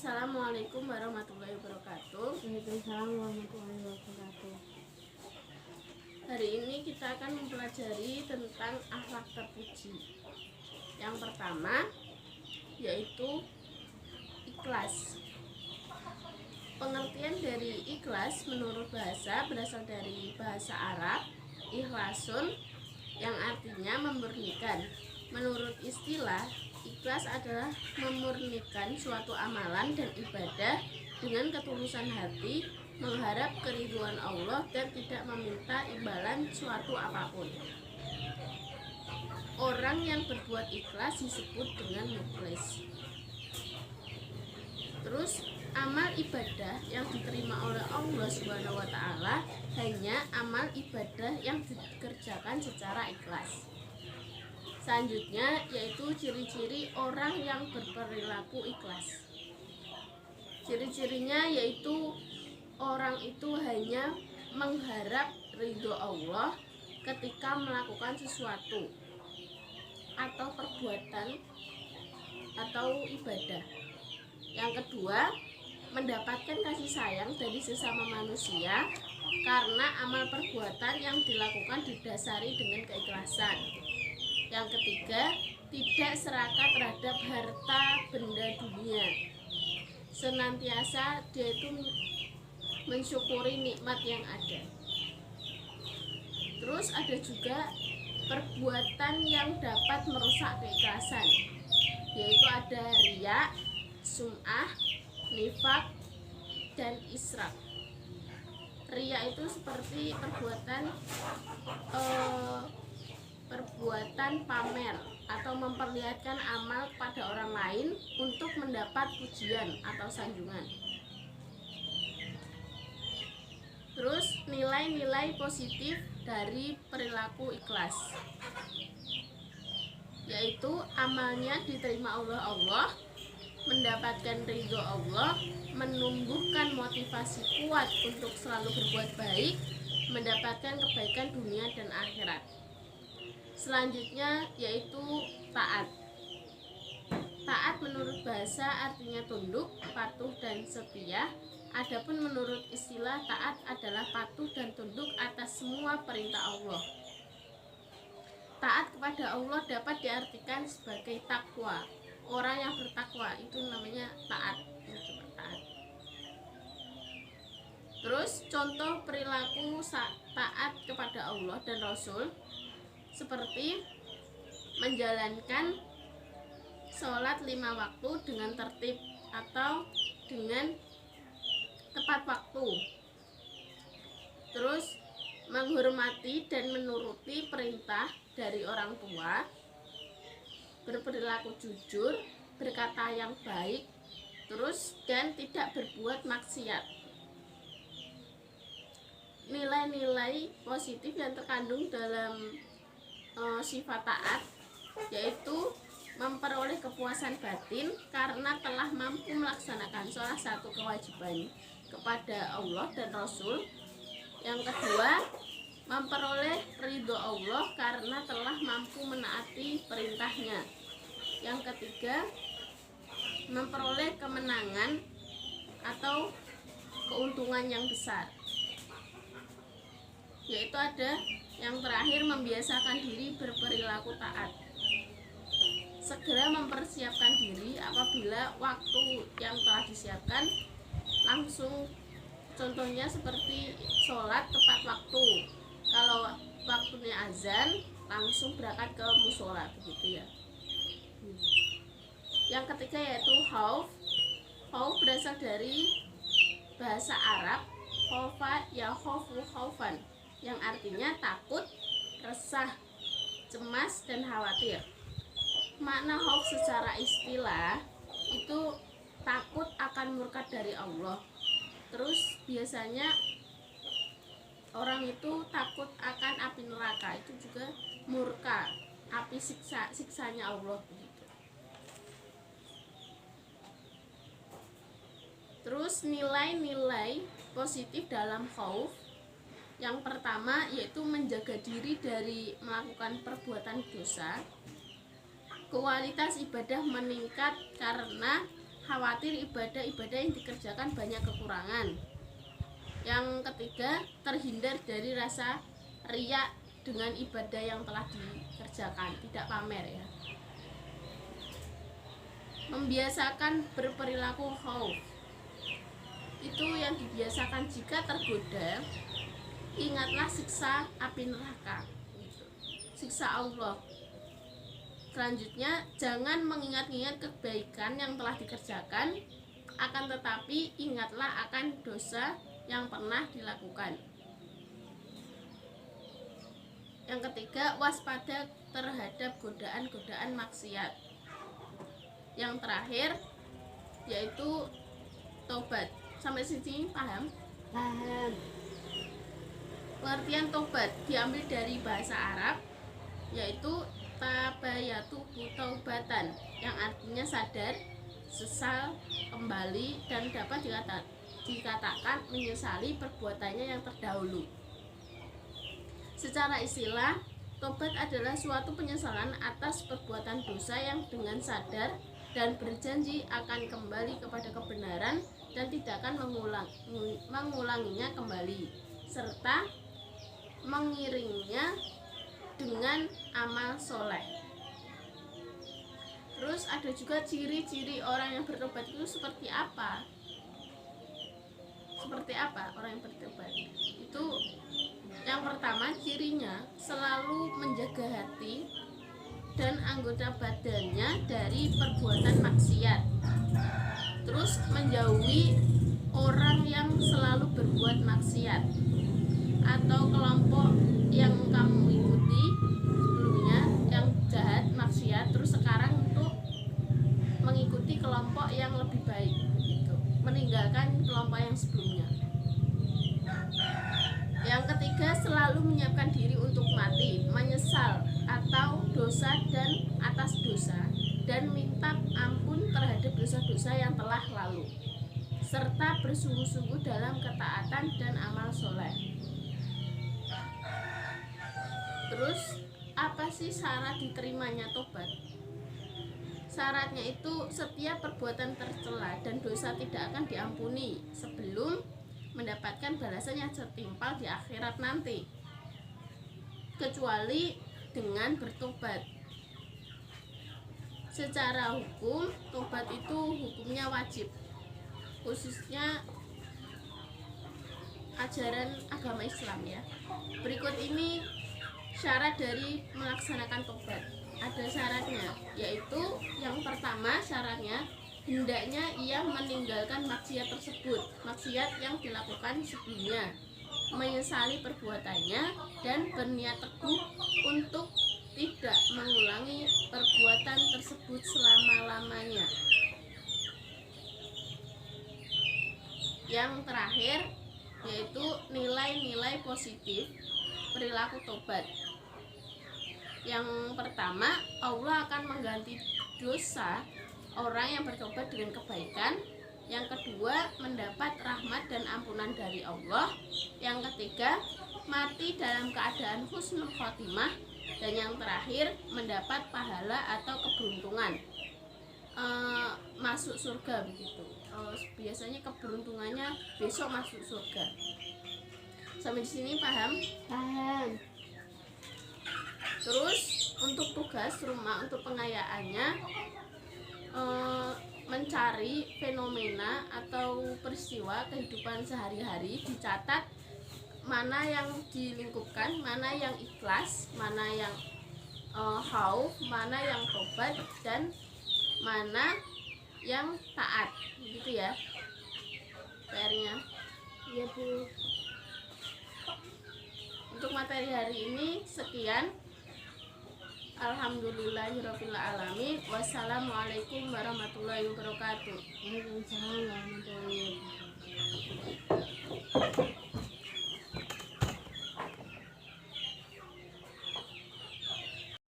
Assalamualaikum warahmatullahi wabarakatuh. Waalaikumsalam warahmatullahi wabarakatuh. Hari ini kita akan mempelajari tentang akhlak terpuji. Yang pertama yaitu ikhlas. Pengertian dari ikhlas menurut bahasa berasal dari bahasa Arab ikhlasun yang artinya memurnikan. Menurut istilah, ikhlas adalah memurnikan suatu amalan dan ibadah dengan ketulusan hati, mengharap keridhaan Allah dan tidak meminta imbalan suatu apapun. Orang yang berbuat ikhlas disebut dengan mukhlis. Terus amal ibadah yang diterima oleh Allah Subhanahu wa taala hanya amal ibadah yang dikerjakan secara ikhlas. Selanjutnya yaitu ciri-ciri orang yang berperilaku ikhlas. Ciri-cirinya yaitu orang itu hanya mengharap ridho Allah ketika melakukan sesuatu atau perbuatan atau ibadah. Yang kedua, mendapatkan kasih sayang dari sesama manusia karena amal perbuatan yang dilakukan didasari dengan keikhlasan. Yang ketiga, tidak serakah terhadap harta benda dunia. Senantiasa dia itu mensyukuri nikmat yang ada. Terus ada juga perbuatan yang dapat merusak keikhlasan, yaitu ada riya, sum'ah, nifak, dan israf. Riya itu seperti perbuatan pamer atau memperlihatkan amal pada orang lain untuk mendapat pujian atau sanjungan. Terus nilai-nilai positif dari perilaku ikhlas, yaitu amalnya diterima oleh Allah, mendapatkan ridho Allah, menumbuhkan motivasi kuat untuk selalu berbuat baik, mendapatkan kebaikan dunia dan akhirat. Selanjutnya yaitu taat. Taat menurut bahasa artinya tunduk, patuh, dan setia. Adapun menurut istilah, taat adalah patuh dan tunduk atas semua perintah Allah. Taat kepada Allah dapat diartikan sebagai takwa. Orang yang bertakwa itu namanya taat. Terus contoh perilaku taat kepada Allah dan Rasul seperti menjalankan sholat 5 waktu dengan tertib atau dengan tepat waktu. Terus menghormati dan menuruti perintah dari orang tua, berperilaku jujur, berkata yang baik, terus dan tidak berbuat maksiat. Nilai-nilai positif yang terkandung dalam sifat taat yaitu memperoleh kepuasan batin karena telah mampu melaksanakan salah satu kewajiban kepada Allah dan Rasul. Yang kedua, memperoleh ridho Allah karena telah mampu menaati perintahnya. Yang ketiga, memperoleh kemenangan atau keuntungan yang besar. Yaitu ada yang terakhir, membiasakan diri berperilaku taat. Segera mempersiapkan diri apabila waktu yang telah disiapkan langsung, contohnya seperti sholat tepat waktu. Kalau waktunya azan langsung berangkat ke musola, begitu ya. Yang ketiga yaitu khauf. Khauf berasal dari bahasa Arab khaufa ya khaufu khaufan, yang artinya takut, resah, cemas, dan khawatir. Makna khauf secara istilah itu takut akan murka dari Allah. Terus biasanya orang itu takut akan api neraka, itu juga murka, api siksanya Allah begitu. Terus nilai-nilai positif dalam khauf, yang pertama yaitu menjaga diri dari melakukan perbuatan dosa. Kualitas ibadah meningkat karena khawatir ibadah-ibadah yang dikerjakan banyak kekurangan. Yang ketiga, terhindar dari rasa riya dengan ibadah yang telah dikerjakan, tidak pamer ya. Membiasakan berperilaku khauf, itu yang dibiasakan jika tergoda, ingatlah siksa api neraka, siksa Allah. Selanjutnya, jangan mengingat-ingat kebaikan yang telah dikerjakan, akan tetapi ingatlah akan dosa yang pernah dilakukan. Yang ketiga, waspada terhadap godaan-godaan maksiat. Yang terakhir yaitu tobat. Sampai sini paham? Paham. Pengertian tobat diambil dari bahasa Arab, yaitu tabayatu taubatan, yang artinya sadar, sesal, kembali, dan dapat dikatakan menyesali perbuatannya yang terdahulu. Secara istilah, tobat adalah suatu penyesalan atas perbuatan dosa yang dengan sadar dan berjanji akan kembali kepada kebenaran dan tidak akan mengulanginya kembali, serta mengiringnya dengan amal soleh. Terus ada juga ciri-ciri orang yang bertobat itu seperti apa? Seperti apa orang yang bertobat? Itu yang pertama, cirinya selalu menjaga hati dan anggota badannya dari perbuatan maksiat. Terus menjauhi orang yang selalu berbuat maksiat atau kelompok yang kamu ikuti sebelumnya yang jahat maksiat, terus sekarang untuk mengikuti kelompok yang lebih baik gitu. Meninggalkan kelompok yang sebelumnya. Yang ketiga, selalu menyiapkan diri untuk mati, menyesal atau dosa dan atas dosa, dan minta ampun terhadap dosa-dosa yang telah lalu, serta bersungguh-sungguh dalam ketaatan dan amal soleh. Terus, apa sih syarat diterimanya tobat? Syaratnya itu setiap perbuatan tercela dan dosa tidak akan diampuni sebelum mendapatkan balasan yang setimpal di akhirat nanti, kecuali dengan bertobat. Secara hukum, tobat itu hukumnya wajib, khususnya ajaran agama Islam ya. Berikut ini syarat dari melaksanakan tobat. Ada syaratnya, yaitu yang pertama syaratnya hendaknya ia meninggalkan maksiat tersebut, maksiat yang dilakukan sebelumnya, menyesali perbuatannya, dan berniat teguh untuk tidak mengulangi perbuatan tersebut selama-lamanya. Yang terakhir yaitu nilai-nilai positif perilaku tobat. Yang pertama, Allah akan mengganti dosa orang yang bertobat dengan kebaikan. Yang kedua, mendapat rahmat dan ampunan dari Allah. Yang ketiga, mati dalam keadaan husnul khotimah. Dan yang terakhir, mendapat pahala atau keberuntungan, masuk surga begitu. Biasanya keberuntungannya besok masuk surga. Sampai di sini paham? Paham. Terus untuk tugas rumah, untuk pengayaannya, mencari fenomena atau peristiwa kehidupan sehari-hari, dicatat mana yang dilingkupkan, mana yang ikhlas, mana yang khauf, mana yang tobat, dan mana yang taat, gitu ya PR-nya. Iya Bu. Untuk materi hari ini sekian. Alhamdulillahirabbil alamin. Wassalamualaikum warahmatullahi wabarakatuh. Waalaikumsalam warahmatullahi wabarakatuh.